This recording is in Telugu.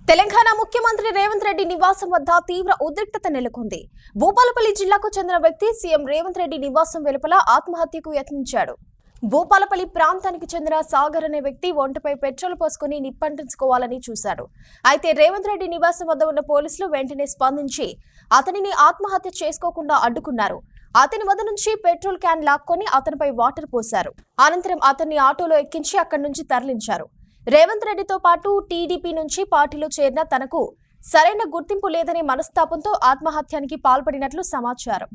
తెలంగాణ ముఖ్యమంత్రి రేవంత్ రెడ్డి నివాసం వద్ద తీవ్ర ఉద్రిక్తత నెలకొంది. భూపాలపల్లి జిల్లాకు చెందిన వ్యక్తి సీఎం రేవంత్ రెడ్డి నివాసం వెలుపల ఆత్మహత్యకు యత్నించాడు. భూపాలపల్లి ప్రాంతానికి చెందిన సాగర్ అనే వ్యక్తి ఒంటిపై పెట్రోల్ పోసుకుని నిప్పంటించుకోవాలని చూశాడు. అయితే రేవంత్ రెడ్డి నివాసం వద్ద ఉన్న పోలీసులు వెంటనే స్పందించి అతనిని ఆత్మహత్య చేసుకోకుండా అడ్డుకున్నారు. అతని వద్ద నుంచి పెట్రోల్ క్యాన్ లాక్కొని అతనిపై వాటర్ పోశారు. అనంతరం అతన్ని ఆటోలో ఎక్కించి అక్కడి నుంచి తరలించారు. రేవంత్ రెడ్డితో పాటు టీడీపీ నుంచి పార్టీలో చేరిన తనకు సరైన గుర్తింపు లేదనే మనస్తాపంతో ఆత్మహత్యానికి పాల్పడినట్లు సమాచారం.